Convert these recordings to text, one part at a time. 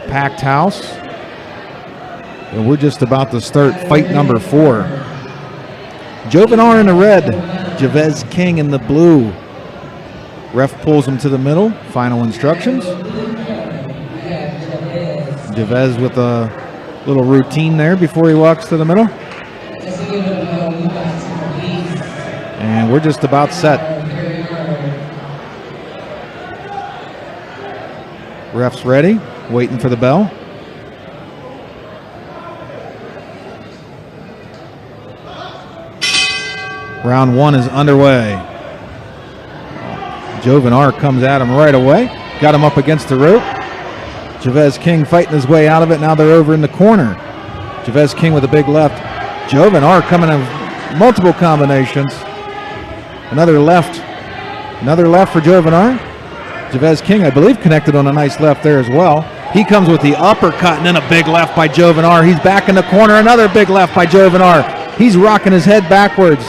packed house. And we're just about to start fight number 4. Jovenar in the red, Javez King in the blue. Ref pulls him to the middle. Final instructions. Javez with a little routine there before he walks to the middle. And we're just about set. Ref's ready, waiting for the bell. Round 1 is underway. Jovenar comes at him right away. Got him up against the rope. Javez King fighting his way out of it. Now they're over in the corner. Javez King with a big left. Jovenar coming in multiple combinations. Another left for Jovenar. Javez King, I believe, connected on a nice left there as well. He comes with the uppercut and then a big left by Jovenar. He's back in the corner. Another big left by Jovenar. He's rocking his head backwards.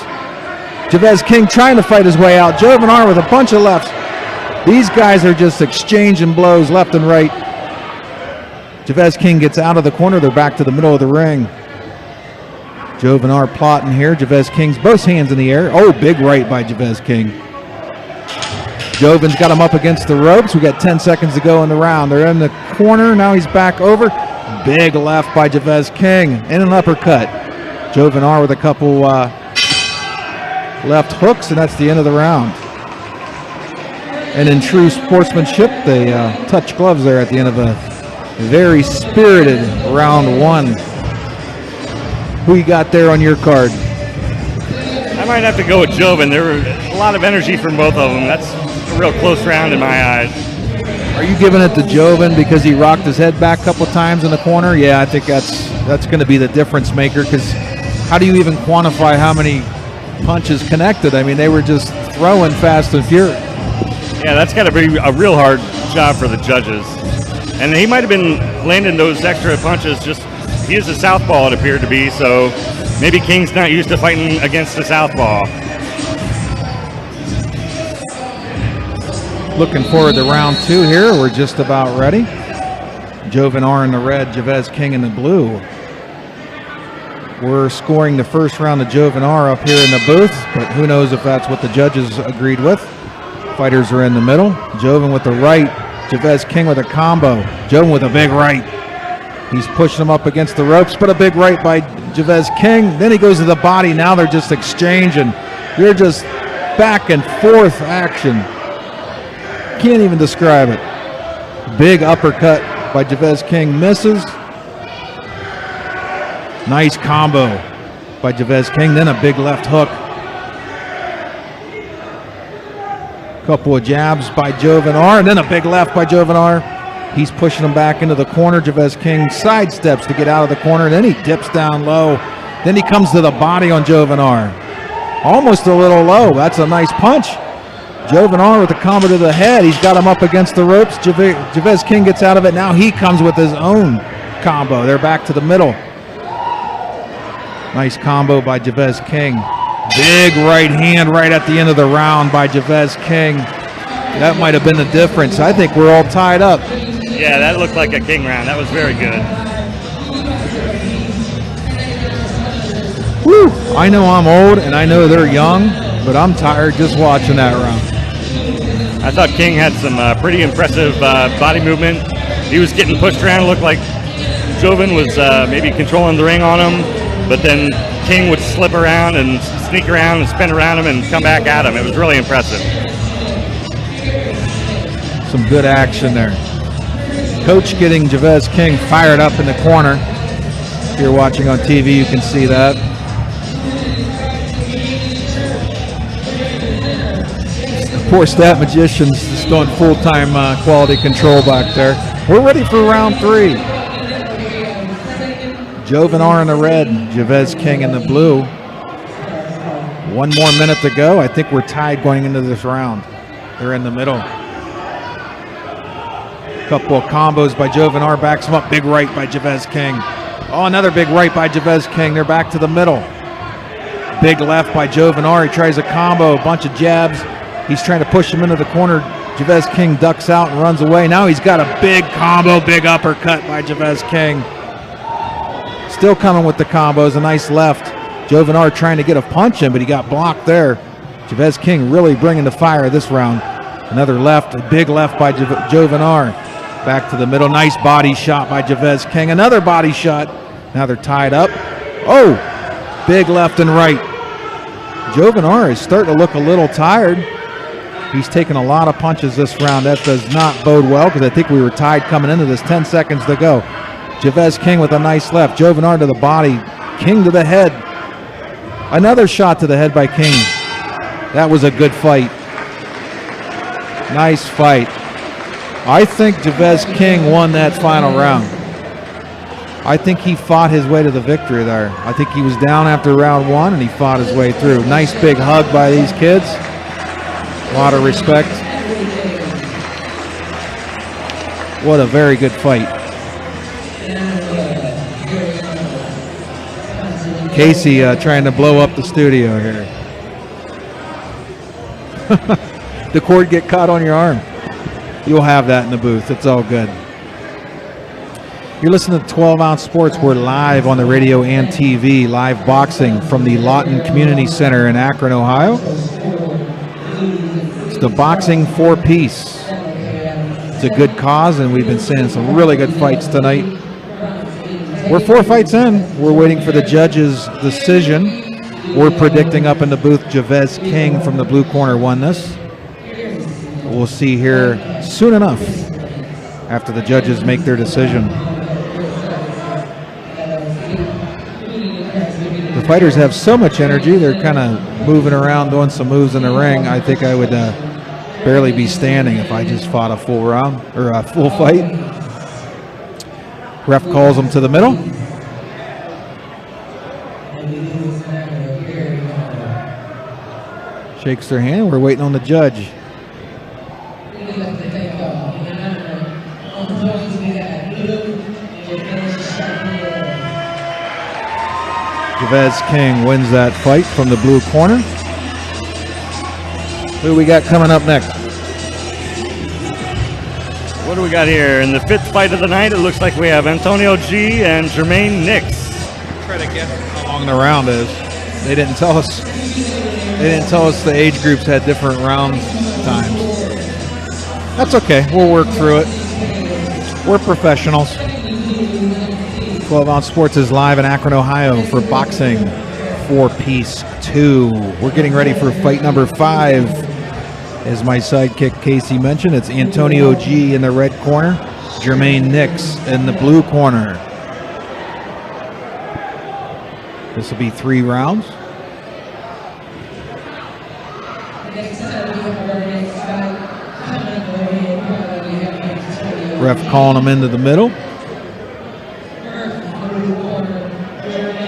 Javez King trying to fight his way out. Jovenar with a bunch of lefts. These guys are just exchanging blows left and right. Javez King gets out of the corner. They're back to the middle of the ring. Jovenar plotting here. Javez King's both hands in the air. Oh, big right by Javez King. Joven's got him up against the ropes. We got 10 seconds to go in the round. They're in the corner. Now he's back over. Big left by Javez King and an uppercut. Jovenar with a couple left hooks, and that's the end of the round. And in true sportsmanship, they touch gloves there at the end of a very spirited round 1. Who you got there on your card? I might have to go with Joven. There were a lot of energy from both of them. That's a real close round in my eyes. Are you giving it to Joven because he rocked his head back a couple times in the corner? Yeah, I think that's going to be the difference maker, because how do you even quantify how many punches connected? I mean, they were just throwing fast and furious. Yeah, that's got to be a real hard job for the judges. And he might have been landing those extra punches. Just he is a southpaw, it appeared to be, so maybe King's not used to fighting against the southpaw. Looking forward to round 2 here. We're just about ready. Jovenar in the red, Javez King in the blue. We're scoring the first round of Jovenar up here in the booth, but who knows if that's what the judges agreed with. Fighters are in the middle. Joven with the right, Javez King with a combo. Joven with a big right. He's pushing him up against the ropes, but a big right by Javez King. Then he goes to the body. Now they're just exchanging. They're just back and forth action. Can't even describe it. Big uppercut by Javez King, misses. Nice combo by Javez King, then a big left hook. Couple of jabs by Jovenar, and then a big left by Jovenar. He's pushing him back into the corner. Javez King sidesteps to get out of the corner, and then he dips down low. Then he comes to the body on Jovenar. Almost a little low. That's a nice punch. Jovenar with a combo to the head. He's got him up against the ropes. Javez King gets out of it. Now he comes with his own combo. They're back to the middle. Nice combo by Javez King. Big right hand right at the end of the round by Javez King. That might have been the difference. I think we're all tied up. Yeah, that looked like a King round. That was very good. Whew. I know I'm old and I know they're young, but I'm tired just watching that round. I thought King had some pretty impressive body movement. He was getting pushed around. It looked like Joven was maybe controlling the ring on him, but then King would slip around and sneak around and spin around him and come back at him. It was really impressive. Some good action there. Coach getting Javez King fired up in the corner. If you're watching on TV, you can see that. Poor Stat Magicians just on full-time quality control back there. We're ready for round 3. Jovenar in the red, Javez King in the blue. 1 more minute to go. I think we're tied going into this round. They're in the middle. Couple of combos by Jovenar, backs him up. Big right by Javez King. Oh, another big right by Javez King. They're back to the middle. Big left by Jovenar. He tries a combo, a bunch of jabs. He's trying to push him into the corner. Chavez King ducks out and runs away. Now he's got a big combo, big uppercut by Chavez King. Still coming with the combos, a nice left. Jovenar trying to get a punch in, but he got blocked there. Chavez King really bringing the fire this round. Another left, a big left by Jovenar. Back to the middle, nice body shot by Chavez King. Another body shot. Now they're tied up. Oh, big left and right. Jovenar is starting to look a little tired. He's taken a lot of punches this round. That does not bode well because I think we were tied coming into this. 10 seconds to go. Chavez King with a nice left. Jovenar to the body. King to the head. Another shot to the head by King. That was a good fight. Nice fight. I think Chavez King won that final round. I think he fought his way to the victory there. I think he was down after round one and he fought his way through. Nice big hug by these kids. A lot of respect. What a very good fight. Casey trying to blow up the studio here. The cord get caught on your arm. You'll have that in the booth. It's all good. You're listening to 12 Ounce Sports. We're live on the radio and TV. Live boxing from the Lawton Community Center in Akron, Ohio. It's the boxing four-piece. It's a good cause, and we've been seeing some really good fights tonight. We're 4 fights in. We're waiting for the judge's decision. We're predicting up in the booth Chavez King from the blue corner won this. We'll see here soon enough after the judges make their decision. The fighters have so much energy. They're kind of moving around, doing some moves in the ring. I think I would barely be standing if I just fought a full round or a full fight. Ref calls them to the middle. Shakes their hand. We're waiting on the judge. Chavez King wins that fight from the blue corner. Who do we got coming up next? What do we got here? In the 5th fight of the night, it looks like we have Antonio G and Jermaine Nix. Try to guess how long the round is. They didn't tell us. They didn't tell us the age groups had different round times. That's okay. We'll work through it. We're professionals. 12 Ounce Sports is live in Akron, Ohio for boxing 4-piece 2. We're getting ready for fight number 5. As my sidekick Casey mentioned, it's Antonio G in the red corner, Jermaine Nix in the blue corner. This will be 3 rounds. Ref calling them into the middle.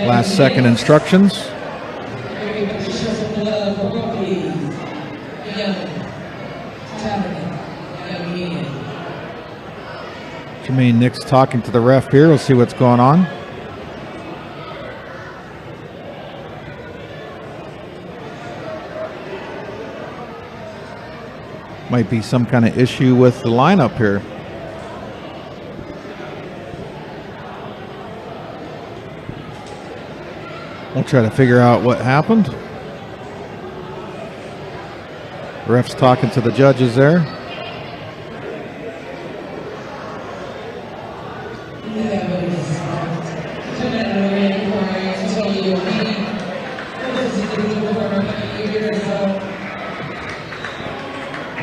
Last second instructions. Jermaine Nix talking to the ref here. We'll see what's going on. Might be some kind of issue with the lineup here. We'll try to figure out what happened. Ref's talking to the judges there.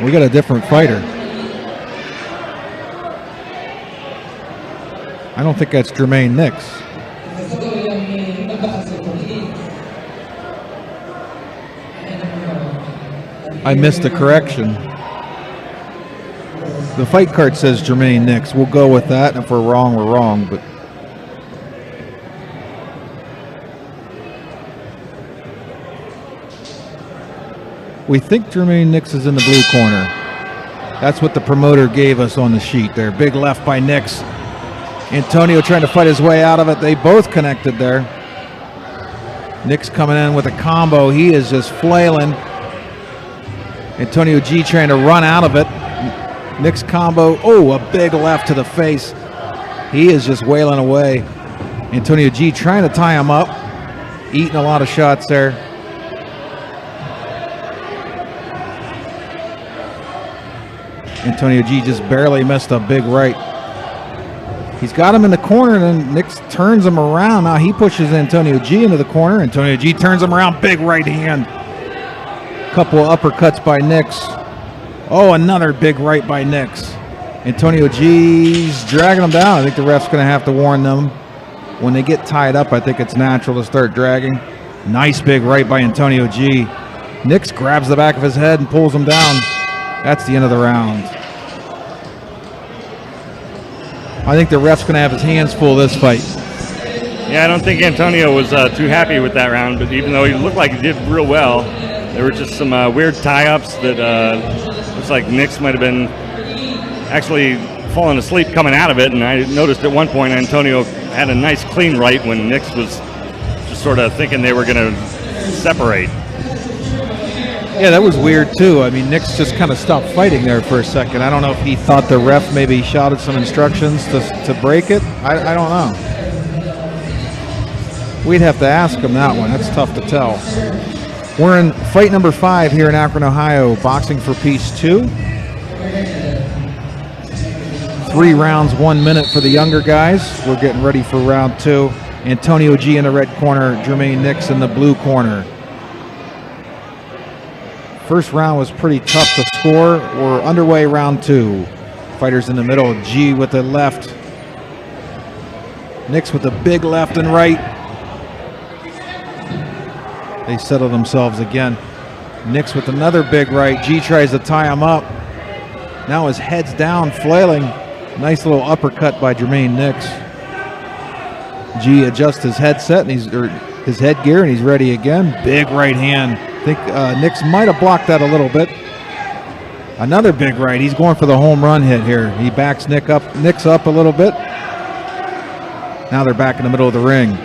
We got a different fighter. I don't think that's Jermaine Nix. I missed a correction. The fight card says Jermaine Nix. We'll go with that, and if we're wrong, we're wrong. But we think Jermaine Nix is in the blue corner. That's what the promoter gave us on the sheet there. Big left by Nix. Antonio trying to fight his way out of it. They both connected there. Nix coming in with a combo. He is just flailing. Antonio G trying to run out of it. Nick's combo. Oh, a big left to the face. He is just wailing away. Antonio G trying to tie him up. Eating a lot of shots there. Antonio G just barely missed a big right. He's got him in the corner, and then Nick turns him around. Now he pushes Antonio G into the corner. Antonio G turns him around, big right hand. Couple of uppercuts by Nix. Oh, another big right by Nix. Antonio G's dragging him down. I think the ref's going to have to warn them. When they get tied up, I think it's natural to start dragging. Nice big right by Antonio G. Nix grabs the back of his head and pulls him down. That's the end of the round. I think the ref's going to have his hands full this fight. Yeah, I don't think Antonio was too happy with that round, but even though he looked like he did real well, there were just some weird tie-ups that looks like Nix might have been actually falling asleep coming out of it, and I noticed at one point Antonio had a nice clean right when Nix was just sort of thinking they were going to separate. Yeah, that was weird too. I mean, Nix just kind of stopped fighting there for a second. I don't know if he thought the ref maybe shouted some instructions to break it. I don't know. We'd have to ask him that one. That's tough to tell. We're in fight number 5 here in Akron, Ohio. Boxing for Peace 2. 3 rounds, 1 minute for the younger guys. We're getting ready for round 2. Antonio G in the red corner, Jermaine Nix in the blue corner. First round was pretty tough to score. We're underway round 2. Fighters in the middle. G with the left. Nix with the big left and right. They settle themselves again. Nix with another big right. G tries to tie him up. Now his head's down, flailing. Nice little uppercut by Jermaine Nix. G adjusts his headset and his headgear, and he's ready again. Big right hand. I think Nix might have blocked that a little bit. Another big right. He's going for the home run hit here. He backs Nix up a little bit. Now they're back in the middle of the ring.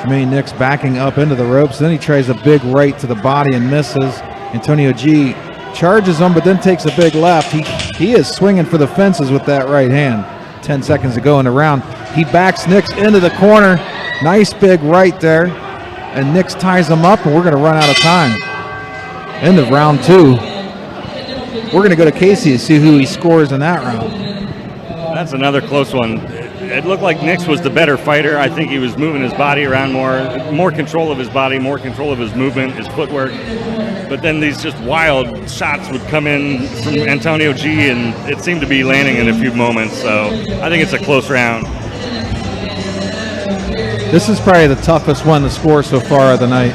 Jermaine Nix backing up into the ropes. Then he tries a big right to the body and misses. Antonio G charges him, but then takes a big left. He is swinging for the fences with that right hand. 10 seconds to go in the round. He backs Nix into the corner. Nice big right there. And Nix ties him up, and we're going to run out of time. End of round 2. We're going to go to Casey to see who he scores in that round. That's another close one. It looked like Nix was the better fighter. I think he was moving his body around more control of his body, more control of his movement, his footwork. But then these just wild shots would come in from Antonio G, and it seemed to be landing in a few moments. So I think it's a close round. This is probably the toughest one to score so far of the night.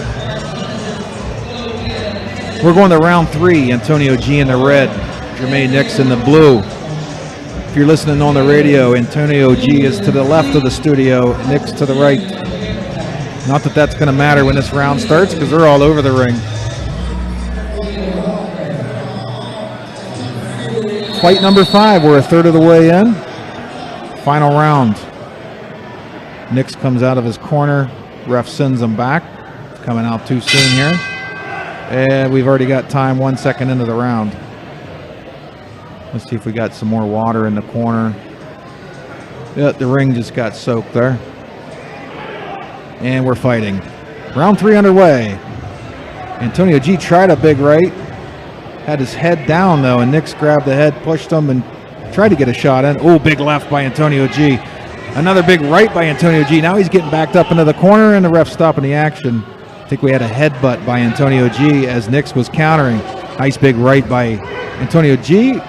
We're going to round 3. Antonio G in the red, Jermaine Nix in the blue. If you're listening on the radio, Antonio G is to the left of the studio, Nix to the right. Not that that's going to matter when this round starts, because they're all over the ring. Fight number 5. We're a third of the way in. Final round. Nix comes out of his corner. Ref sends him back. It's coming out too soon here. And we've already got time 1 second into the round. Let's see if we got some more water in the corner. Yeah, the ring just got soaked there. And we're fighting. Round 3 underway. Antonio G tried a big right. Had his head down though, and Nix grabbed the head, pushed him, and tried to get a shot in. Oh, big left by Antonio G. Another big right by Antonio G. Now he's getting backed up into the corner, and the ref stopping the action. I think we had a headbutt by Antonio G as Nix was countering. Nice big right by Antonio G.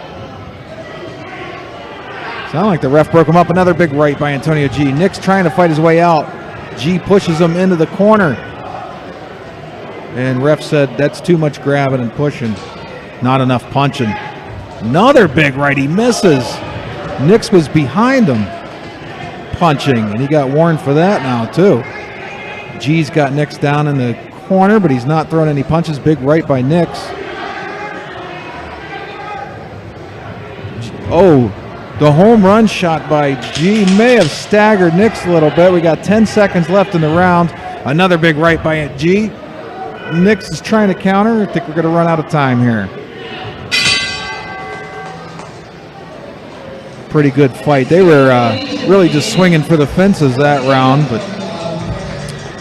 Sound like the ref broke him up. Another big right by Antonio G. Nix trying to fight his way out. G pushes him into the corner. And ref said that's too much grabbing and pushing. Not enough punching. Another big right. He misses. Nix was behind him punching, and he got warned for that now too. G's got Nix down in the corner, but he's not throwing any punches. Big right by Nix. Oh, the home run shot by G may have staggered Nix a little bit. We got 10 seconds left in the round. Another big right by G. Nix is trying to counter. I think we're going to run out of time here. pretty good fight. They were really just swinging for the fences that round, but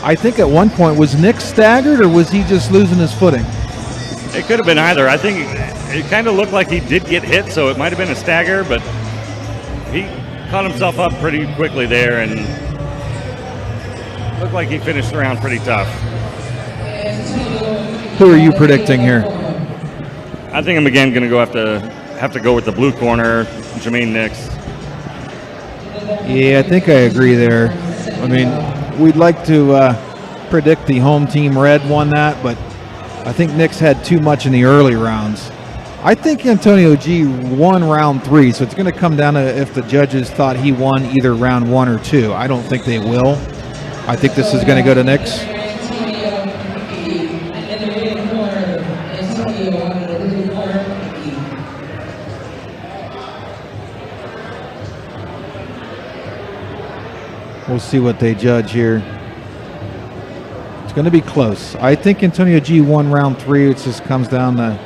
I think at one point, was Nick staggered or was he just losing his footing? It could have been either. I think it kind of looked like he did get hit, so it might have been a stagger, but he caught himself up pretty quickly there and looked like he finished the round pretty tough. Who are you predicting here? I think I'm again going to have to go with the blue corner, Jermaine Nix. Yeah, I think I agree there. I mean, we'd like to predict the home team red won that, but I think Nix had too much in the early rounds. I think Antonio G won round 3, so it's going to come down to if the judges thought he won either round 1 or 2. I don't think they will. I think this is going to go to Nix. We'll see what they judge here. It's going to be close. I think Antonio G won round 3. It just comes down to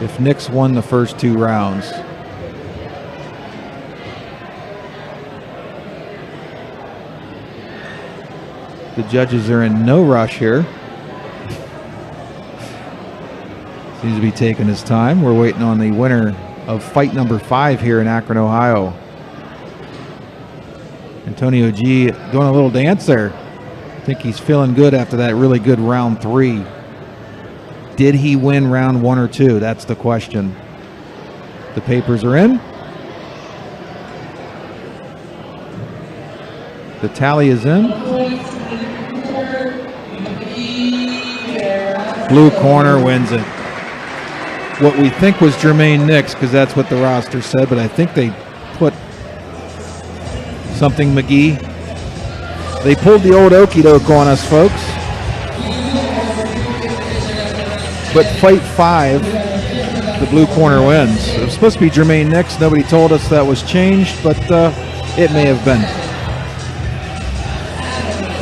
if Nix won the first 2 rounds. The judges are in no rush here. Seems to be taking his time. We're waiting on the winner of fight number 5 here in Akron, Ohio. Antonio G doing a little dance there. I think he's feeling good after that really good round 3. Did he win round 1 or 2? That's the question. The papers are in. The tally is in. Blue corner wins it. What we think was Jermaine Nix, because that's what the roster said, but I think they put something McGee. They pulled the old okey doke on us, folks. But fight 5, the blue corner wins. It was supposed to be Jermaine Nix. Nobody told us that was changed, but it may have been.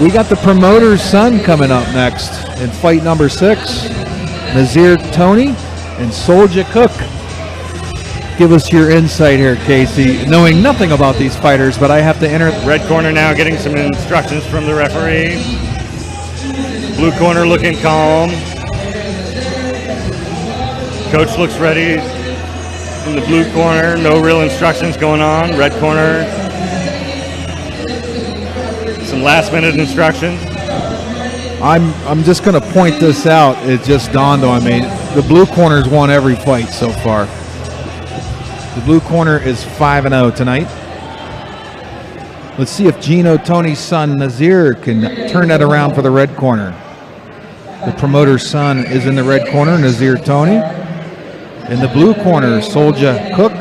We got the promoter's son coming up next in fight number 6. Nazir Tony and Soldier Cook. Give us your insight here, Casey. Knowing nothing about these fighters, but I have to enter. Red corner now getting some instructions from the referee. Blue corner looking calm. Coach looks ready in the blue corner. No real instructions going on. Red corner. Some last minute instructions. I'm just going to point this out. It just dawned on me. The blue corner's won every fight so far. The blue corner is 5-0 tonight. Let's see if Gino Tony's son Nazir can turn that around for the red corner. The promoter's son is in the red corner, Nazir Tony. In the blue corner, Soldier Cook.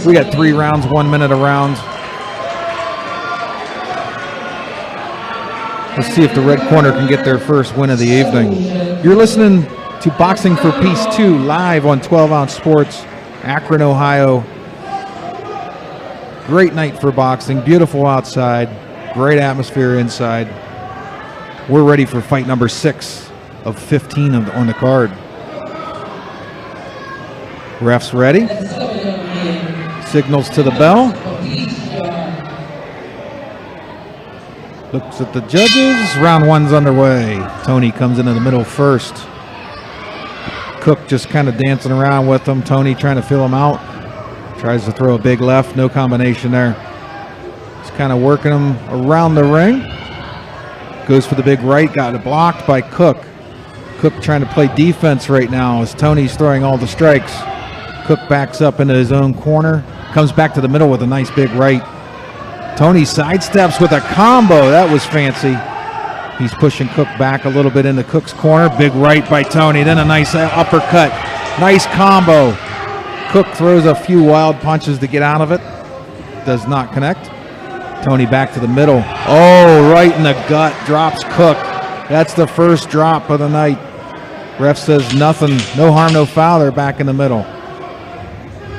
We got 3 rounds, 1 minute a round. Let's see if the red corner can get their first win of the evening. You're listening to Boxing for Peace 2 live on 12-ounce Sports, Akron, Ohio. Great night for boxing. Beautiful outside. Great atmosphere inside. We're ready for fight number 6 of 15 on the card. Refs ready. Signals to the bell. Looks at the judges. Round 1's underway. Tony comes into the middle first. Cook just kind of dancing around with him. Tony trying to fill him out. Tries to throw a big left. No combination there. Just kind of working him around the ring. Goes for the big right. Got it blocked by Cook. Cook trying to play defense right now as Tony's throwing all the strikes. Cook backs up into his own corner. Comes back to the middle with a nice big right. Tony sidesteps with a combo. That was fancy. He's pushing Cook back a little bit into Cook's corner. Big right by Tony. Then a nice uppercut. Nice combo. Cook throws a few wild punches to get out of it. Does not connect. Tony back to the middle. Oh, right in the gut. Drops Cook. That's the first drop of the night. Ref says nothing. No harm, no foul. They're back in the middle.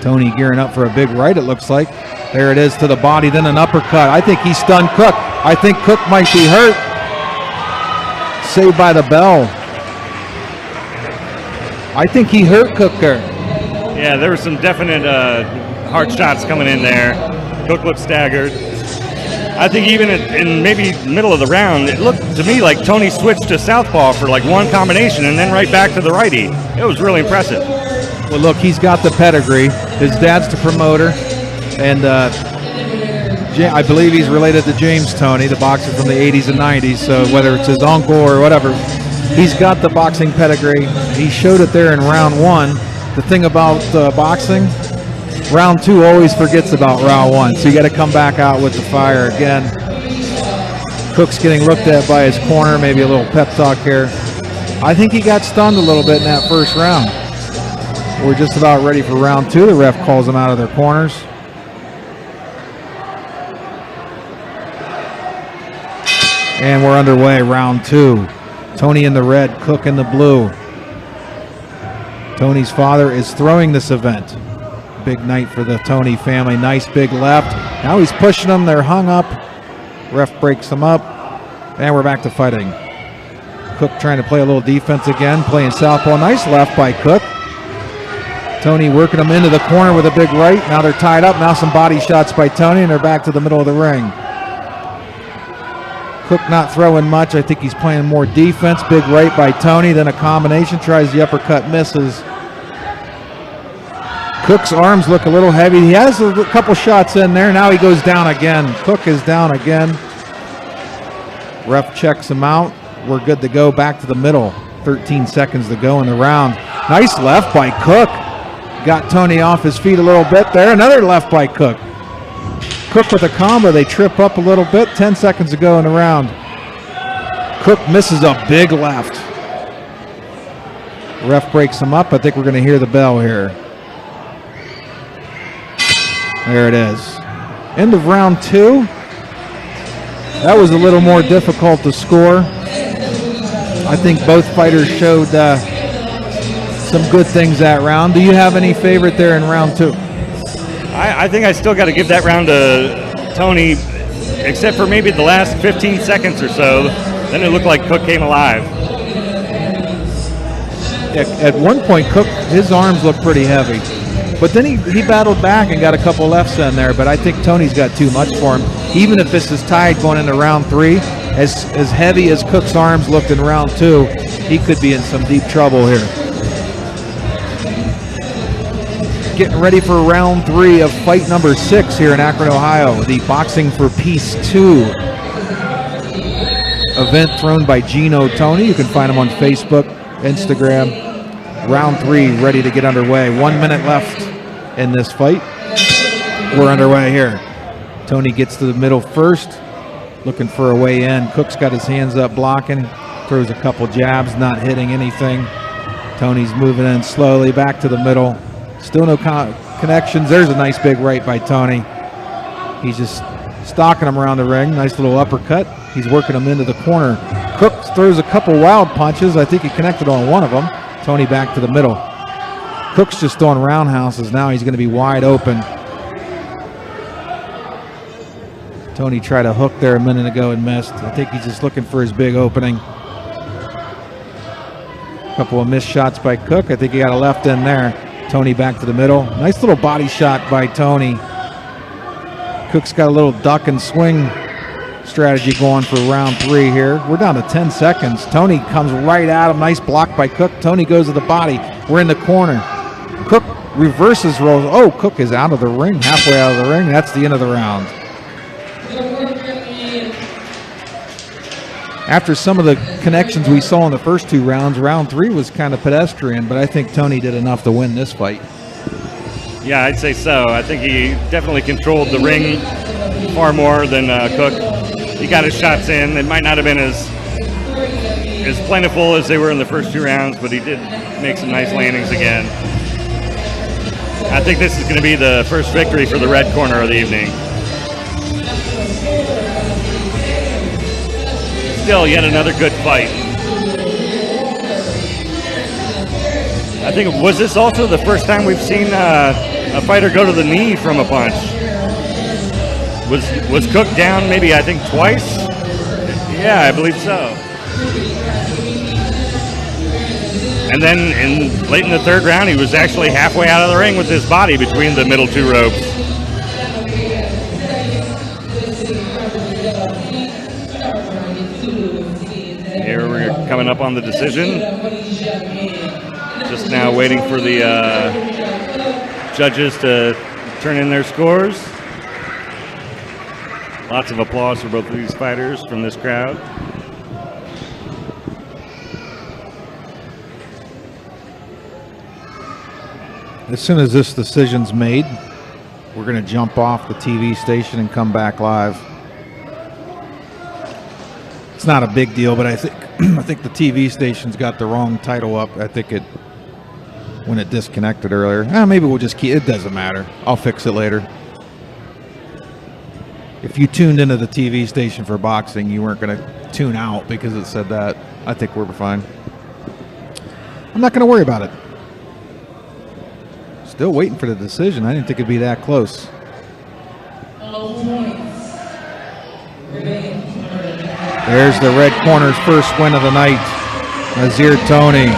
Tony gearing up for a big right, it looks like. There it is to the body, then an uppercut. I think he stunned Cook. I think Cook might be hurt. Saved by the bell. I think he hurt Cook there. Yeah, there was some definite hard shots coming in there. Cook looked staggered. I think even in maybe middle of the round, it looked to me like Tony switched to southpaw for like one combination and then right back to the righty. It was really impressive. Well, look, he's got the pedigree. His dad's the promoter, and I believe he's related to James Toney, the boxer from the 80s and 90s, so whether it's his uncle or whatever, he's got the boxing pedigree. He showed it there in round 1. The thing about boxing, round 2 always forgets about round 1, so you got to come back out with the fire again. Cook's getting looked at by his corner, maybe a little pep talk here. I think he got stunned a little bit in that first round. We're just about ready for round 2. The ref calls them out of their corners. And we're underway, round 2. Tony in the red, Cook in the blue. Tony's father is throwing this event. Big night for the Toney family. Nice big left. Now he's pushing them. They're hung up. Ref breaks them up. And we're back to fighting. Cook trying to play a little defense again, playing southpaw. Nice left by Cook. Tony working them into the corner with a big right. Now they're tied up. Now some body shots by Tony, and they're back to the middle of the ring. Cook not throwing much. I think he's playing more defense. Big right by Tony, then a combination. Tries the uppercut, misses. Cook's arms look a little heavy. He has a couple shots in there. Now he goes down again. Cook is down again. Ref checks him out. We're good to go. Back to the middle. 13 seconds to go in the round. Nice left by Cook. Got Tony off his feet a little bit there. Another left by Cook. Cook with a combo. They trip up a little bit. 10 seconds to go in the round. Cook misses a big left. Ref breaks him up. I think we're going to hear the bell here. There it is. End of round 2. That was a little more difficult to score. I think both fighters showed some good things that round. Do you have any favorite there in round 2? I think I still got to give that round to Tony, except for maybe the last 15 seconds or so. Then it looked like Cook came alive. At one point, Cook, his arms looked pretty heavy. But then he battled back and got a couple lefts in there. But I think Tony's got too much for him. Even if this is tied going into round 3, as heavy as Cook's arms looked in round 2, he could be in some deep trouble here. Getting ready for round 3 of fight number 6 here in Akron, Ohio. The Boxing for Peace 2 event thrown by Gino Toney. You can find him on Facebook, Instagram. Round 3 ready to get underway. 1 minute left in this fight. We're underway here. Tony gets to the middle first, looking for a way in. Cook's got his hands up blocking. Throws a couple jabs, not hitting anything. Tony's moving in slowly back to the middle. Still no connections. There's a nice big right by Tony. He's just stalking him around the ring. Nice little uppercut. He's working him into the corner. Cook throws a couple wild punches. I think he connected on one of them. Tony back to the middle. Cook's just throwing roundhouses. Now he's going to be wide open. Tony tried a hook there a minute ago and missed. I think he's just looking for his big opening. A couple of missed shots by Cook. I think he got a left in there. Tony back to the middle. Nice little body shot by Tony. Cook's got a little duck and swing strategy going for round 3 here. We're down to 10 seconds. Tony comes right at him. Nice block by Cook. Tony goes to the body. We're in the corner. Cook reverses, rolls. Oh, Cook is out of the ring, halfway out of the ring. That's the end of the round. After some of the connections we saw in the first 2 rounds, round 3 was kind of pedestrian, but I think Tony did enough to win this fight. Yeah, I'd say so. I think he definitely controlled the ring far more than Cook. He got his shots in. It might not have been as plentiful as they were in the first 2 rounds, but he did make some nice landings again. I think this is going to be the first victory for the red corner of the evening. Still, yet another good fight. I think, was this also the first time we've seen a fighter go to the knee from a punch? Was Cook down maybe, I think, twice? Yeah, I believe so. And then late in the third round, he was actually halfway out of the ring with his body between the middle two ropes. Here we're coming up on the decision. Just now waiting for the judges to turn in their scores. Lots of applause for both of these fighters from this crowd. As soon as this decision's made, we're going to jump off the TV station and come back live. It's not a big deal, but I think the TV station's got the wrong title up. I think it when it disconnected earlier. Maybe we'll just keep it. Doesn't matter. I'll fix it later. If you tuned into the TV station for boxing, you weren't going to tune out because it said that. I think we're fine. I'm not going to worry about it. Still waiting for the decision. I didn't think it'd be that close. There's the red corner's first win of the night. Nazir Tony.